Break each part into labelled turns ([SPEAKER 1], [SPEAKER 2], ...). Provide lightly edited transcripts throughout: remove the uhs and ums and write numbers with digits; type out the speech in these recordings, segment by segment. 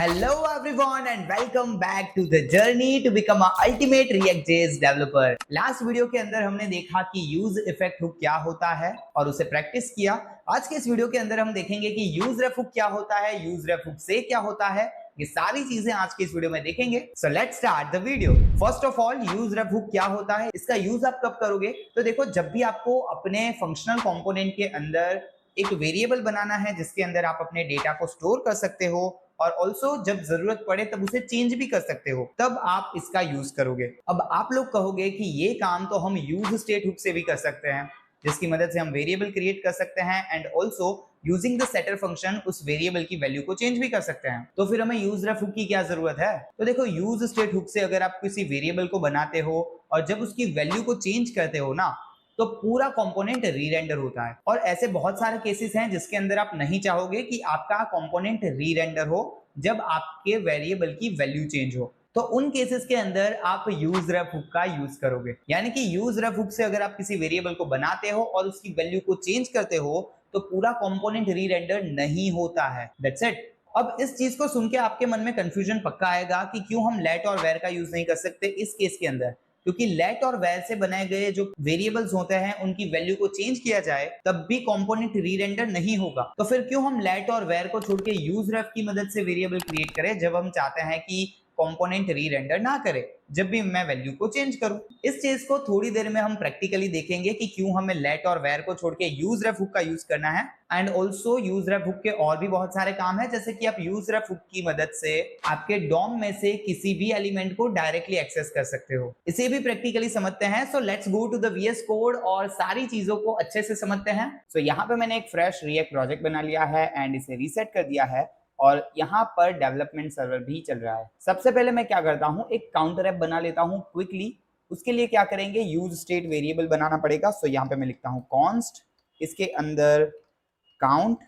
[SPEAKER 1] Hello everyone and welcome back to the journey to become a ultimate React.js developer। Last video के अंदर हमने देखा कि use effect hook क्या होता है और उसे प्रैक्टिस किया। आज के इस वीडियो के अंदर हम देखेंगे कि यूज रेफ हुक क्या होता है, यूज रेफ हुक से क्या होता है। ये सारी चीजें आज के इस वीडियो में देखेंगे। So let's start the video. First of all, use ref hook क्या होता है, इसका यूज आप कब करोगे? तो देखो, जब भी आपको अपने फंक्शनल कंपोनेंट के अंदर एक वेरिएबल बनाना है जिसके अंदर आप अपने डेटा को स्टोर कर सकते हो और ऑल्सो जब जरूरत पड़े तब उसे चेंज भी कर सकते हो, तब आप इसका यूज करोगे। अब आप लोग कहोगे कि ये काम तो हम यूज स्टेट हुक से भी कर सकते हैं, जिसकी मदद से हम वेरिएबल क्रिएट कर सकते हैं and also using the setter function उस वेरिएबल की वैल्यू को चेंज भी कर सकते हैं। तो फिर हमें यूज रेफ हुक की क्या जरूरत है? तो देखो, यूज स्टेट हुक से अगर आप किसी वेरिएबल को बनाते हो और जब उसकी वैल्यू को चेंज करते हो ना, तो पूरा कंपोनेंट री-रेंडर होता है। और ऐसे बहुत सारे केसेस हैं जिसके अंदर आप नहीं चाहोगे कि आपका कंपोनेंट री-रेंडर हो जब आपके वेरिएबल की वैल्यू चेंज हो। तो उन केसेस के अंदर आप यूज रेफ हुक का यूज करोगे। यानी कि यूज रेफ हुक से अगर आप किसी वेरिएबल को बनाते हो और उसकी वैल्यू को चेंज करते हो तो पूरा कंपोनेंट री-रेंडर नहीं होता है। That's it. अब इस चीज को सुन के आपके मन में कंफ्यूजन पक्का आएगा कि क्यों हम लेट और वेर का यूज नहीं कर सकते इस केस के अंदर। क्योंकि लेट और वेर से बनाए गए जो वेरिएबल्स होते हैं उनकी वैल्यू को चेंज किया जाए तब भी कंपोनेंट री-रेंडर नहीं होगा। तो फिर क्यों हम लेट और वेर को छोड़ के यूज रेफ की मदद से वेरिएबल क्रिएट करें जब हम चाहते हैं कि कंपोनेंट री-रेंडर ना करे जब भी मैं वैल्यू को चेंज करूं। इस चीज को थोड़ी देर में हम प्रैक्टिकली देखेंगे कि क्यों हमें लेट और वेर को छोड़ के यूज रेफ हुक का यूज करना है। And also use ref hook के और भी बहुत सारे काम है, जैसे कि आप यूज रेफ हुक की मदद से आपके डॉम में से किसी भी एलिमेंट को डायरेक्टली एक्सेस कर सकते हो। इसे भी प्रैक्टिकली समझते हैं। So let's go to the VS code और सारी चीजों को अच्छे से समझते हैं। सो यहाँ पे मैंने एक फ्रेश रिएक्ट प्रोजेक्ट बना लिया है एंड इसे रीसेट कर दिया है और यहाँ पर डेवलपमेंट सर्वर भी चल रहा है। सबसे पहले मैं क्या करता हूँ, एक काउंटर ऐप बना लेता हूँ क्विकली। उसके लिए क्या करेंगे, यूज स्टेट वेरिएबल बनाना पड़ेगा। सो यहाँ पे मैं लिखता हूँ कॉन्स्ट, इसके अंदर काउंट,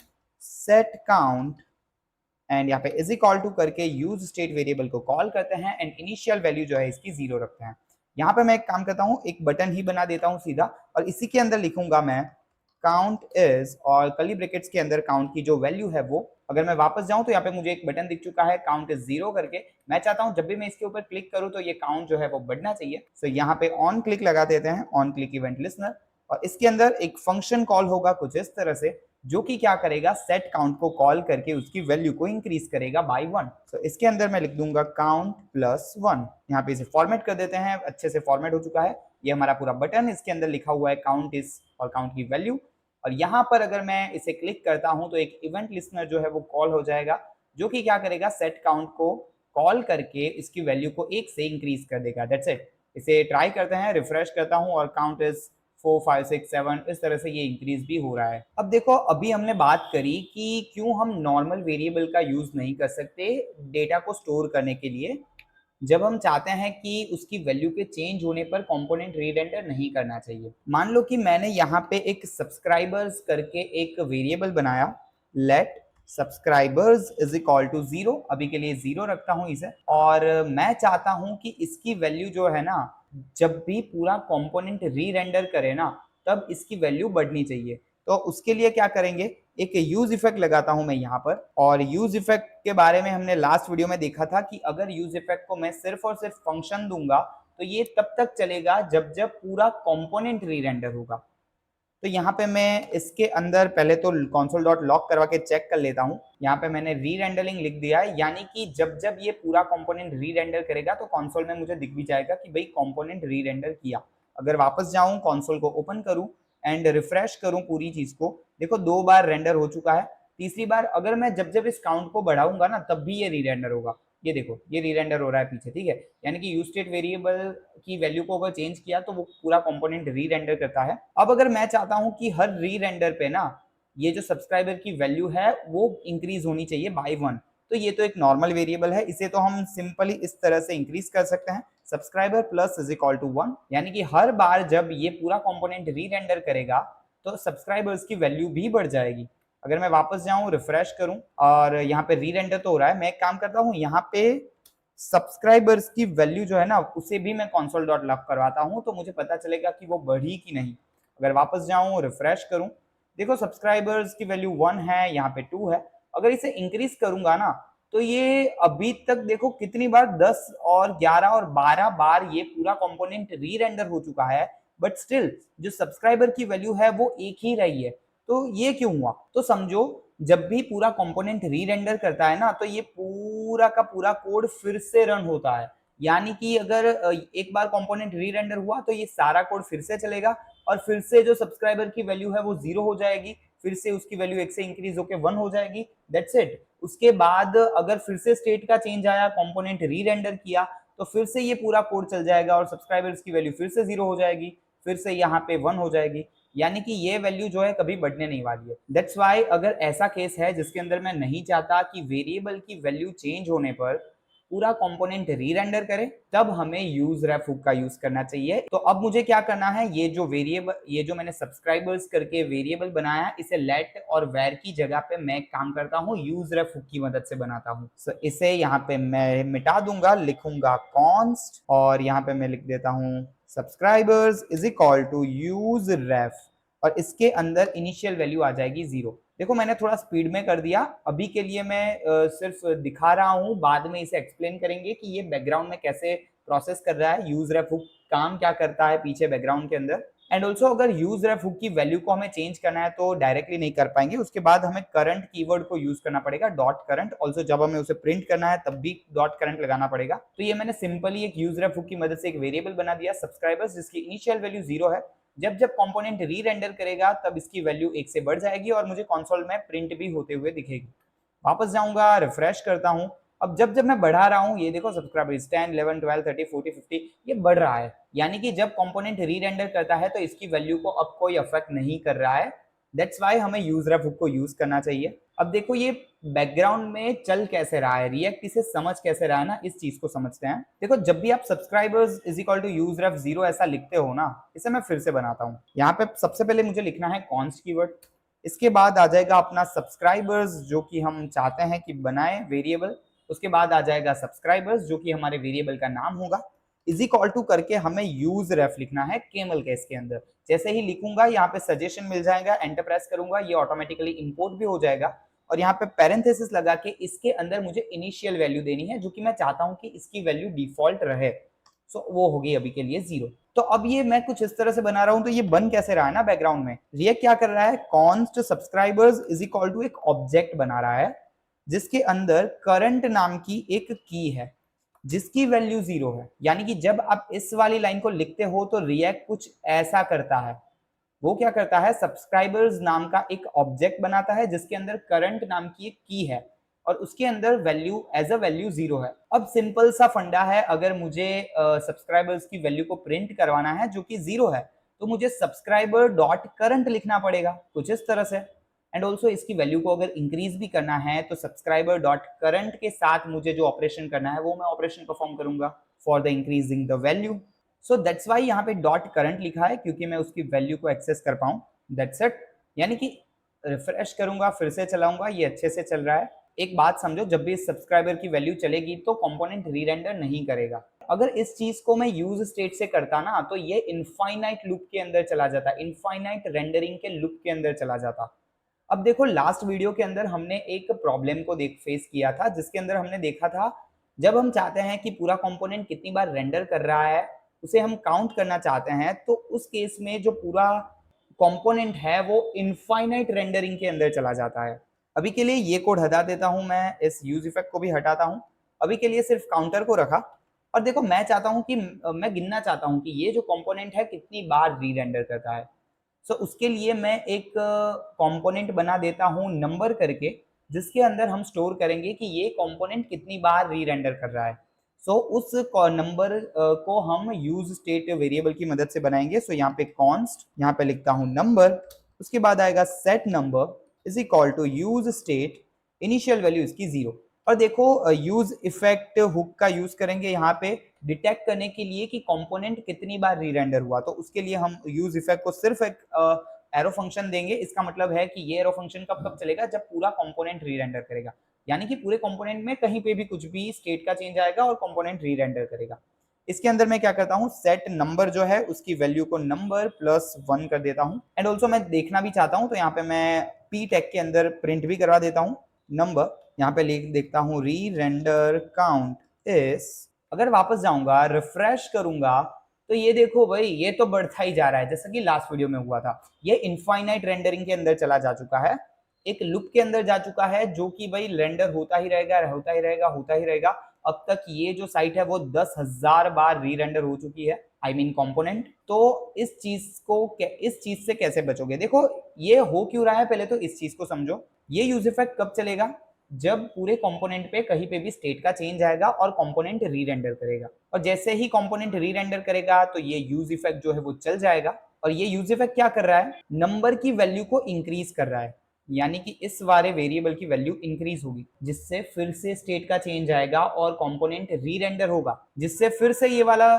[SPEAKER 1] सेट काउंट एंड यहाँ पे इज इक्वल टू करके यूज स्टेट वेरिएबल को कॉल करते हैं एंड इनिशियल वैल्यू जो है इसकी 0 रखते हैं। यहाँ पे मैं एक काम करता हूँ, एक बटन ही बना देता हूँ सीधा और इसी के अंदर लिखूंगा मैं काउंट इज और कर्ली ब्रैकेट्स के अंदर काउंट की जो वैल्यू है वो। अगर मैं वापस जाऊं तो यहाँ पे मुझे एक बटन दिख चुका है काउंट इज 0 करके। मैं चाहता हूं जब भी मैं इसके ऊपर क्लिक करूं तो ये काउंट जो है वो बढ़ना चाहिए। सो यहाँ पे ऑन क्लिक लगा देते हैं, ऑन क्लिक इवेंट लिसनर, और इसके अंदर एक फंक्शन कॉल होगा कुछ इस तरह से, जो कि क्या करेगा, सेट काउंट को कॉल करके उसकी वैल्यू को इंक्रीज करेगा बाय 1। तो इसके अंदर मैं लिख दूंगा काउंट प्लस 1। यहाँ पे इसे फॉर्मेट कर देते हैं, अच्छे से फॉर्मेट हो चुका है ये हमारा पूरा बटन। इसके अंदर लिखा हुआ है काउंट इज और काउंट की वैल्यू। और यहाँ पर अगर मैं इसे क्लिक करता हूं तो एक इवेंट लिसनर जो है वो कॉल हो जाएगा, जो कि क्या करेगा, सेट काउंट को कॉल करके इसकी वैल्यू को 1 से इंक्रीज कर देगा। That's it. इसे ट्राई करते हैं, रिफ्रेश करता हूं और काउंट इज 4 5 6 7 इस तरह से ये इंक्रीज भी हो रहा है। अब देखो, अभी हमने बात करी कि क्यों हम नॉर्मल वेरिएबल का यूज नहीं कर सकते डेटा को स्टोर करने के लिए जब हम चाहते हैं कि उसकी वैल्यू के चेंज होने पर कंपोनेंट री-रेंडर नहीं करना चाहिए। मान लो कि मैंने यहाँ पे एक सब्सक्राइबर्स करके एक वेरिएबल बनाया, let subscribers is equal to 0, अभी के लिए 0 रखता हूँ इसे, और मैं चाहता हूँ कि इसकी वैल्यू जो है ना, जब भी पूरा कंपोनेंट री-रेंडर करे ना तब इसकी वैल्यू बढ़नी चाहिए। तो उसके लिए क्या करेंगे, एक यूज इफेक्ट लगाता हूं मैं यहाँ पर। और यूज इफेक्ट के बारे में हमने लास्ट वीडियो में देखा था कि अगर यूज इफेक्ट को मैं सिर्फ और सिर्फ फंक्शन दूंगा तो ये तब तक चलेगा जब जब पूरा कंपोनेंट री-रेंडर होगा। तो यहाँ पे मैं इसके अंदर पहले तो console डॉट लॉग करवा के चेक कर लेता हूँ। यहाँ पे मैंने री-रेंडरिंग लिख दिया है, यानी कि जब जब ये पूरा कंपोनेंट री-रेंडर करेगा तो कंसोल में मुझे दिख भी जाएगा कि भाई कंपोनेंट री-रेंडर किया। अगर वापस जाऊं, कंसोल को ओपन करूं एंड रिफ्रेश करूं पूरी चीज को, देखो 2 बार रेंडर हो चुका है। तीसरी बार अगर मैं जब जब इस काउंट को बढ़ाऊंगा ना तब भी ये री-रेंडर होगा। ये देखो, ये री-रेंडर हो रहा है पीछे, ठीक है। यानी कि यूज स्टेट वेरिएबल की वैल्यू को अगर चेंज किया तो वो पूरा कंपोनेंट री-रेंडर करता है। अब अगर मैं चाहता हूं कि हर री-रेंडर पे ना ये जो सब्सक्राइबर की वैल्यू है वो इंक्रीज होनी चाहिए बाय 1, तो ये तो एक नॉर्मल वेरिएबल है, इसे तो हम सिंपली इस तरह से इंक्रीज कर सकते हैं, subscriber plus is equal to 1। यानी कि हर बार जब ये पूरा कंपोनेंट री-रेंडर करेगा तो सब्सक्राइबर्स की वैल्यू भी बढ़ जाएगी। अगर मैं वापस जाऊं, रिफ्रेश करूं और यहाँ पे री-रेंडर तो हो रहा है, मैं एक काम करता हूँ, यहाँ पे सब्सक्राइबर्स की वैल्यू जो है ना उसे भी मैं console डॉट लॉग करवाता हूँ तो मुझे पता चलेगा कि वो बढ़ी कि नहीं। अगर वापस जाऊं, रिफ्रेश करूं, देखो सब्सक्राइबर्स की वैल्यू 1 है, यहाँ पे 2 है। अगर इसे इंक्रीज करूंगा ना तो ये अभी तक देखो कितनी बार 10 और 11 और 12 बार ये पूरा कंपोनेंट री रेंडर हो चुका है, बट स्टिल जो सब्सक्राइबर की वैल्यू है वो एक ही रही है। तो ये क्यों हुआ? तो समझो जब भी पूरा कंपोनेंट री रेंडर करता है ना, तो ये पूरा का पूरा कोड फिर से रन होता है। यानी कि अगर एक बार कंपोनेंट री रेंडर हुआ तो ये सारा कोड फिर से चलेगा और फिर से जो सब्सक्राइबर की वैल्यू है वो 0 हो जाएगी, फिर से उसकी वैल्यू 1 से इंक्रीज होकर 1 हो जाएगी। That's it. उसके बाद अगर फिर से स्टेट का चेंज आया, कंपोनेंट री रेंडर किया, तो फिर से ये पूरा कोड चल जाएगा और सब्सक्राइबर्स की वैल्यू फिर से 0 हो जाएगी, फिर से यहाँ पे 1 हो जाएगी। यानी कि ये वैल्यू जो है कभी बढ़ने नहीं वाली है। दैट्स वाई अगर ऐसा केस है जिसके अंदर मैं नहीं चाहता कि वेरिएबल की वैल्यू चेंज होने पर पूरा कंपोनेंट री रेंडर करे, तब हमें यूज रेफ हुक का यूज करना चाहिए। तो अब मुझे क्या करना है, ये जो वेरिएबल, ये जो मैंने सब्सक्राइबर्स करके वेरिएबल बनाया है, इसे लेट और वेर की जगह पे मैं काम करता हूँ यूज रेफ हुक की मदद से बनाता हूँ। so, इसे यहाँ पे मैं मिटा दूंगा, लिखूंगा कॉन्स्ट और यहाँ पे मैं लिख देता हूँ subscribers is equal to use ref और इसके अंदर इनिशियल वैल्यू आ जाएगी 0। देखो मैंने थोड़ा स्पीड में कर दिया, अभी के लिए मैं सिर्फ दिखा रहा हूँ, बाद में इसे एक्सप्लेन करेंगे कि ये बैकग्राउंड में कैसे प्रोसेस कर रहा है, यूज रेफ हुक काम क्या करता है पीछे बैकग्राउंड के अंदर। एंड ऑल्सो अगर यूज रेफ हुक की वैल्यू को हमें चेंज करना है तो डायरेक्टली नहीं कर पाएंगे, उसके बाद हमें करंट कीवर्ड को यूज करना पड़ेगा, डॉट करंट। ऑल्सो जब हमें उसे प्रिंट करना है तब भी डॉट करंट लगाना पड़ेगा। तो ये मैंने सिंपली एक यूज रेफ हुक की मदद से एक वेरिएबल बना दिया सब्सक्राइबर्स, जिसकी इनिशियल वैल्यू 0 है। जब जब कंपोनेंट री रेंडर करेगा तब इसकी वैल्यू 1 से बढ़ जाएगी और मुझे कंसोल में प्रिंट भी होते हुए दिखेगी। वापस जाऊंगा, रिफ्रेश करता हूं। अब जब जब मैं बढ़ा रहा हूं, ये देखो सब्सक्राइबर्स 10 11 12 30 40 50 ये बढ़ रहा है। यानी कि जब कंपोनेंट री रेंडर करता है तो इसकी वैल्यू को अब कोई अफेक्ट नहीं कर रहा है। दैट्स वाई हमें यूज रेफ हुक को यूज करना चाहिए। अब देखो ये बैकग्राउंड में चल कैसे रहा है, रिएक्ट इसे समझ कैसे रहा है ना, इस चीज को समझते हैं। देखो जब भी आप subscribers is equal to use ref 0 ऐसा लिखते हो ना, इसे मैं फिर से बनाता हूँ। यहाँ पे सबसे पहले मुझे लिखना है कॉन्स्ट कीवर्ड, इसके बाद आ जाएगा अपना सब्सक्राइबर्स जो कि हम चाहते हैं कि बनाए वेरिएबल, उसके बाद आ जाएगा सब्सक्राइबर्स जो कि हमारे वेरिएबल का नाम होगा, इज इक्वल टू करके हमें यूज रेफ लिखना है केमल केस के अंदर। जैसे ही लिखूंगा यहाँ पे सजेशन मिल जाएगा, एंटर प्रेस करूंगा, ये ऑटोमेटिकली इंपोर्ट भी हो जाएगा और यहाँ पे पैरेंथेसिस लगा के इसके अंदर मुझे इनिशियल वैल्यू देनी है जो कि मैं चाहता हूं कि इसकी वैल्यू डिफॉल्ट रहे। सो वो होगी अभी के लिए 0। तो अब ये मैं कुछ इस तरह से बना रहा हूं, तो ये बन कैसे रहा है ना बैकग्राउंड में, रिएक्ट क्या कर रहा है, const subscribers is equal to एक ऑब्जेक्ट बना रहा है जिसके अंदर करंट नाम की एक की है जिसकी वैल्यू 0 है। यानी कि जब आप इस वाली लाइन को लिखते हो तो रिएक्ट कुछ ऐसा करता है, वो क्या करता है, सब्सक्राइबर्स नाम का एक ऑब्जेक्ट बनाता है जिसके अंदर करंट नाम की एक की है और उसके अंदर वैल्यू एज अ वैल्यू 0 है। अब सिंपल सा फंडा है, अगर मुझे सब्सक्राइबर्स की वैल्यू को प्रिंट करवाना है जो कि 0 है, तो मुझे सब्सक्राइबर डॉट करंट लिखना पड़ेगा कुछ इस तरह से। एंड ऑल्सो इसकी वैल्यू को अगर इंक्रीज भी करना है तो सब्सक्राइबर डॉट करंट के साथ मुझे जो ऑपरेशन करना है वो मैं ऑपरेशन परफॉर्म करूंगा for the increasing the value. So that's why यहाँ पे डॉट करंट लिखा है क्योंकि मैं उसकी वैल्यू को एक्सेस कर पाऊं। That's it. यानी कि रिफ्रेश करूंगा, फिर से चलाऊंगा, ये अच्छे से चल रहा है। एक बात समझो, जब भी इस सब्सक्राइबर की वैल्यू चलेगी तो कंपोनेंट री रेंडर नहीं करेगा। अगर इस चीज को मैं यूज स्टेट से करता ना तो ये इनफाइनाइट लूप के अंदर चला जाता, इनफाइनाइट रेंडरिंग के लूप के अंदर चला जाता। अब देखो लास्ट वीडियो के अंदर हमने एक प्रॉब्लम को फेस किया था जिसके अंदर हमने देखा था जब हम चाहते हैं कि पूरा कंपोनेंट कितनी बार रेंडर कर रहा है उसे हम काउंट करना चाहते हैं, तो उस केस में जो पूरा कंपोनेंट है वो इनफाइनाइट रेंडरिंग के अंदर चला जाता है। अभी के लिए ये कोड हटा देता हूं, मैं इस यूज इफेक्ट को भी हटाता हूं, अभी के लिए सिर्फ काउंटर को रखा। और देखो मैं चाहता हूं कि मैं गिनना चाहता हूं कि ये जो कंपोनेंट है कितनी बार री रेंडर करता है। सो उसके लिए मैं एक कंपोनेंट बना देता हूं नंबर करके, जिसके अंदर हम स्टोर करेंगे कि ये कंपोनेंट कितनी बार री रेंडर कर रहा है। सो उस नंबर को हम यूज स्टेट वेरिएबल की मदद से बनाएंगे। सो यहाँ पे कॉन्स्ट, यहाँ पे लिखता हूं नंबर, उसके बाद आएगा set number is equal to use state, initial value इसकी 0। और देखो यूज इफेक्ट हुक का यूज करेंगे यहाँ पे डिटेक्ट करने के लिए कि कंपोनेंट कितनी बार री रेंडर हुआ। तो उसके लिए हम यूज इफेक्ट को सिर्फ एक एरो फंक्शन देंगे। इसका मतलब है कि ये एरो फंक्शन कब कब चलेगा, जब पूरा कंपोनेंट री रेंडर करेगा। यानी कि पूरे कंपोनेंट में कहीं पे भी कुछ भी स्टेट का चेंज आएगा और कंपोनेंट री रेंडर करेगा। इसके अंदर मैं क्या करता हूँ, सेट नंबर जो है उसकी वैल्यू को नंबर प्लस 1 कर देता हूँ। एंड ऑल्सो मैं देखना भी चाहता हूँ तो यहाँ पे मैं पी टैग के अंदर प्रिंट भी करवा देता हूँ। नंबर, यहाँ पे लिख देखता हूँ री रेंडर काउंट इज, अगर वापस जाऊंगा रिफ्रेश करूंगा तो ये देखो भाई ये तो बढ़ता ही जा रहा है, जैसा कि लास्ट वीडियो में हुआ था। ये इनफाइनाइट रेंडरिंग के अंदर चला जा चुका है, एक लूप के अंदर जा चुका है, जो कि भाई रेंडर होता ही रहेगा होता ही रहेगा होता ही रहेगा। अब तक ये जो साइट है वो 10,000 बार री रेंडर हो चुकी है, आई मीन कंपोनेंट। तो इस चीज से कैसे बचोगे? देखो ये हो क्यों रहा है, पहले तो इस चीज को समझो। ये यूज इफेक्ट कब चलेगा? जब पूरे कंपोनेंट पे कहीं पे भी स्टेट का चेंज आएगा और कंपोनेंट री रेंडर करेगा, और जैसे ही कंपोनेंट री रेंडर करेगा तो ये यूज इफेक्ट जो है वो चल जाएगा। और ये यूज इफेक्ट क्या कर रहा है? नंबर की वैल्यू को इंक्रीज कर रहा है, यानी कि इस वाले वेरिएबल की वैल्यू इंक्रीज होगी, जिससे फिर से स्टेट का चेंज आएगा और कंपोनेंट री रेंडर होगा, जिससे फिर से ये वाला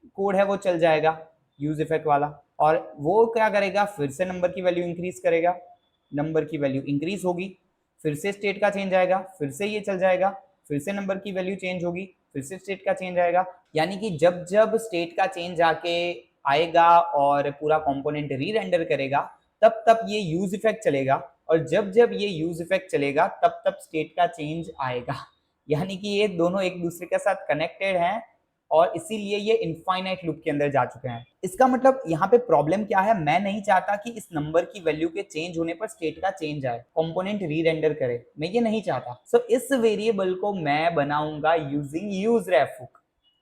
[SPEAKER 1] कोड है वो चल जाएगा यूज इफेक्ट वाला। और वो क्या करेगा? फिर से नंबर की वैल्यू इंक्रीज करेगा, नंबर की वैल्यू इंक्रीज होगी, फिर से स्टेट का चेंज आएगा, फिर से ये चल जाएगा, फिर से नंबर की वैल्यू चेंज होगी, फिर से स्टेट का चेंज आएगा। यानी कि जब जब स्टेट का चेंज आके आएगा और पूरा कंपोनेंट री रेंडर करेगा, तब तब ये यूज इफेक्ट चलेगा, और जब जब ये यूज इफेक्ट चलेगा तब तब स्टेट का चेंज आएगा। यानी कि ये दोनों एक दूसरे के साथ कनेक्टेड हैं, और इसीलिए ये इनफाइनाइट लूप के अंदर जा चुके हैं। इसका मतलब यहाँ पे प्रॉब्लम क्या है? मैं नहीं चाहता कि इस नंबर की वैल्यू के चेंज होने पर स्टेट का चेंज आए, कंपोनेंट री रेंडर करे, मैं ये नहीं चाहता। सो इस वेरिएबल को मैं बनाऊंगा यूजिंग यूजरेफ हुक।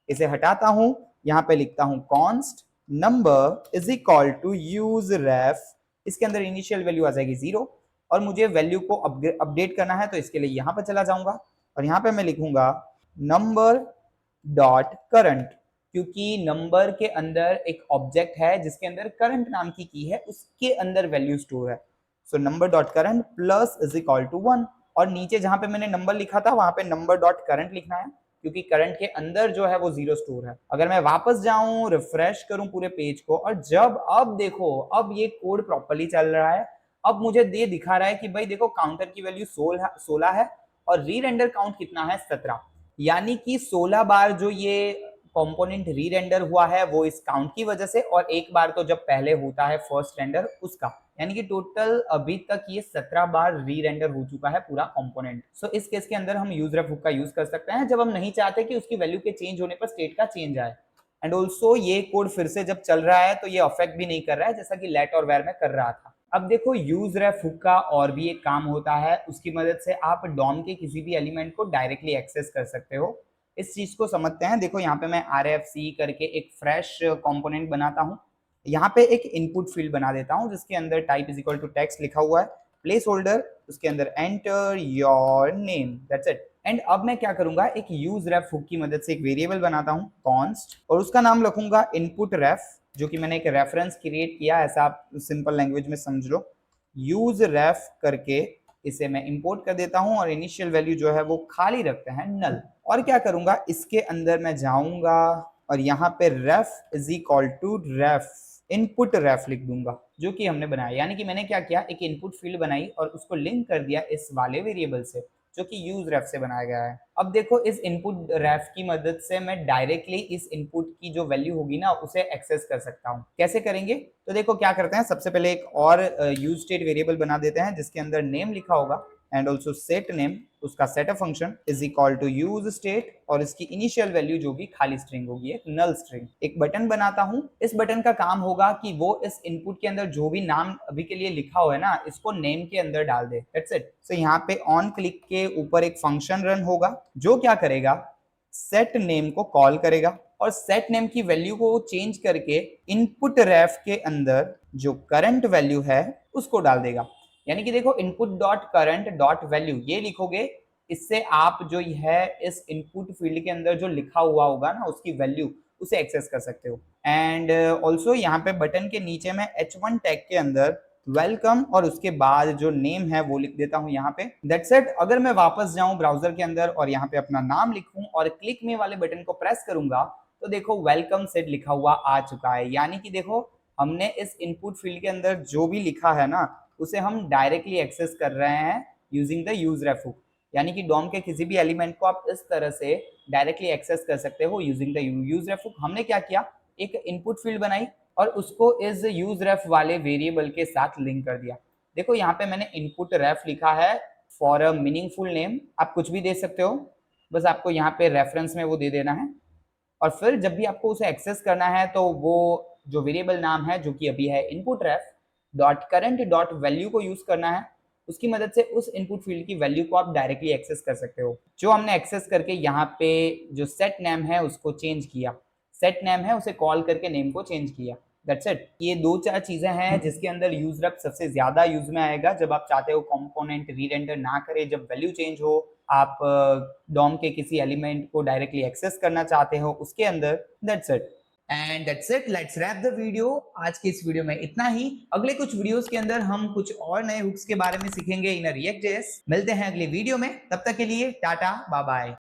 [SPEAKER 1] इसे हटाता हूं, यहाँ पे लिखता हूं const number is equal to यूजरेफ, इसके अंदर इनिशियल वैल्यू आ जाएगी 0, और मुझे वैल्यू को अपडेट करना है, तो इसके लिए यहाँ पे चला जाऊंगा और यहाँ पे मैं लिखूंगा नंबर डॉट करंट, क्योंकि नंबर के अंदर एक ऑब्जेक्ट है जिसके अंदर करंट नाम की की है, उसके अंदर वैल्यू स्टोर है। So number dot current plus is equal to 1, और नीचे जहां पे मैंने नंबर लिखा था वहां पे नंबर डॉट करंट लिखना है, क्योंकि करंट के अंदर जो है वो 0 स्टोर है। अगर मैं वापस जाऊं, रिफ्रेश करूं पूरे पेज को, और जब अब देखो अब ये कोड प्रॉपर्ली चल रहा है, अब मुझे ये दिखा रहा है कि भाई देखो काउंटर की वैल्यू 16 है और री रेंडर काउंट कितना है? 17। यानी कि 16 बार जो ये कंपोनेंट री रेंडर हुआ है वो इस काउंट की वजह से, और एक बार तो जब पहले होता है फर्स्ट रेंडर उसका, यानी कि टोटल अभी तक ये 17 बार री रेंडर हो चुका है पूरा कंपोनेंट। सो इस केस के अंदर हम यूजरेफ हुक का यूज कर सकते हैं जब हम नहीं चाहते कि उसकी वैल्यू के चेंज होने पर स्टेट का चेंज आए। एंड ऑल्सो ये कोड फिर से जब चल रहा है तो ये अफेक्ट भी नहीं कर रहा है, जैसा कि लेट और वेर में कर रहा था। अब देखो यूजरेफ हुक का और भी एक काम होता है, उसकी मदद से आप डॉम के किसी भी एलिमेंट को डायरेक्टली एक्सेस कर सकते हो। इस चीज को समझते हैं। देखो यहाँ पे मैं RFC करके एक फ्रेश कंपोनेंट बनाता हूँ, यहाँ पे एक इनपुट फील्ड बना देता हूँ जिसके अंदर type is equal to text लिखा हुआ है, प्लेस होल्डर, उसके अंदर enter your name, that's it. And अब मैं क्या करूंगा, एक यूज रेफ हुक की मदद से एक वेरिएबल बनाता हूँ कॉन्स्ट, और उसका नाम रखूंगा इनपुट रेफ, जो कि मैंने एक रेफरेंस क्रिएट किया, ऐसा आप सिंपल लैंग्वेज में समझ लो। यूज रेफ करके इसे मैं इंपोर्ट कर देता हूं, और इनिशियल वैल्यू जो है वो खाली रखते हैं नल। और क्या करूंगा, इसके अंदर मैं जाऊंगा और यहाँ पे ref is equal to ref input ref लिख दूंगा, जो कि हमने बनाया। यानी कि मैंने क्या किया, एक इनपुट फील्ड बनाई और उसको लिंक कर दिया इस वाले वेरिएबल से, जो कि यूज रेफ से बनाया गया है। अब देखो इस इनपुट रेफ की मदद से मैं डायरेक्टली इस इनपुट की जो वैल्यू होगी ना उसे एक्सेस कर सकता हूँ। कैसे करेंगे? तो देखो क्या करते हैं, सबसे पहले एक और यूज स्टेट वेरिएबल बना देते हैं जिसके अंदर नेम लिखा होगा, एंड ऑल्सो सेट नेम, उसका setup function is equal to use state, और इसकी इनिशियल वैल्यू जो भी खाली स्ट्रिंग होगी, एक नल स्ट्रिंग। एक बटन बनाता हूं, इस बटन का काम होगा कि वो इस इनपुट के अंदर जो भी नाम अभी के लिए लिखा हुआ है ना, इसको नेम के अंदर डाल दे, दैट्स इट। सो यहाँ पे ऑन क्लिक के ऊपर एक फंक्शन रन होगा जो क्या करेगा, सेट नेम को कॉल करेगा, और सेट नेम की वैल्यू को चेंज करके इनपुट रेफ के अंदर जो करंट वैल्यू है उसको डाल देगा। यानी कि देखो input dot current dot value ये लिखोगे, इससे आप जो है इस इनपुट फील्ड के अंदर जो लिखा हुआ होगा ना उसकी वैल्यू उसे एक्सेस कर सकते हो। एंड ऑल्सो यहाँ पे बटन के नीचे मैं H1 टैग के अंदर वेलकम और उसके बाद जो नेम है वो लिख देता हूँ यहाँ पे, दैट्स इट। अगर मैं वापस जाऊं ब्राउजर के अंदर और यहाँ पे अपना नाम लिखूं और क्लिक में वाले बटन को प्रेस करूंगा तो देखो वेलकम सेट लिखा हुआ आ चुका है। यानी कि देखो हमने इस इनपुट फील्ड के अंदर जो भी लिखा है ना उसे हम डायरेक्टली एक्सेस कर रहे हैं using the use ref hook. यानी कि डॉम के किसी भी एलिमेंट को आप इस तरह से डायरेक्टली एक्सेस कर सकते हो using the use ref hook. हमने क्या किया, एक इनपुट फील्ड बनाई और उसको इस यूज रेफ वाले वेरिएबल के साथ लिंक कर दिया। देखो यहाँ पे मैंने इनपुट रेफ लिखा है फॉर अ मीनिंगफुल नेम आप कुछ भी दे सकते हो, बस आपको यहाँ पे रेफरेंस में वो दे देना है। और फिर जब भी आपको उसे एक्सेस करना है तो वो जो वेरिएबल नाम है जो कि अभी है इनपुट रेफ डॉट करंट डॉट वैल्यू को यूज करना है। उसकी मदद से उस इनपुट फील्ड की वैल्यू को आप डायरेक्टली एक्सेस कर सकते हो। जो हमने एक्सेस करके यहाँ पे जो सेट नेम है उसको चेंज किया, सेट नेम है उसे कॉल करके नेम को चेंज किया, दैट्स इट। ये 2-4 चीजें हैं जिसके अंदर यूज रेफ सबसे ज्यादा यूज में आएगा जब आप चाहते हो कंपोनेंट रीरेंडर ना करे, जब वैल्यू चेंज हो, आप डॉम के किसी एलिमेंट को डायरेक्टली एक्सेस करना चाहते हो उसके अंदर, that's it. And that's it, let's wrap the video. आज के इस वीडियो में इतना ही। अगले कुछ वीडियोस के अंदर हम कुछ और नए हुक्स के बारे में सीखेंगे इन रिएक्ट जेएस। मिलते हैं अगले वीडियो में, तब तक के लिए टाटा बाय बाय।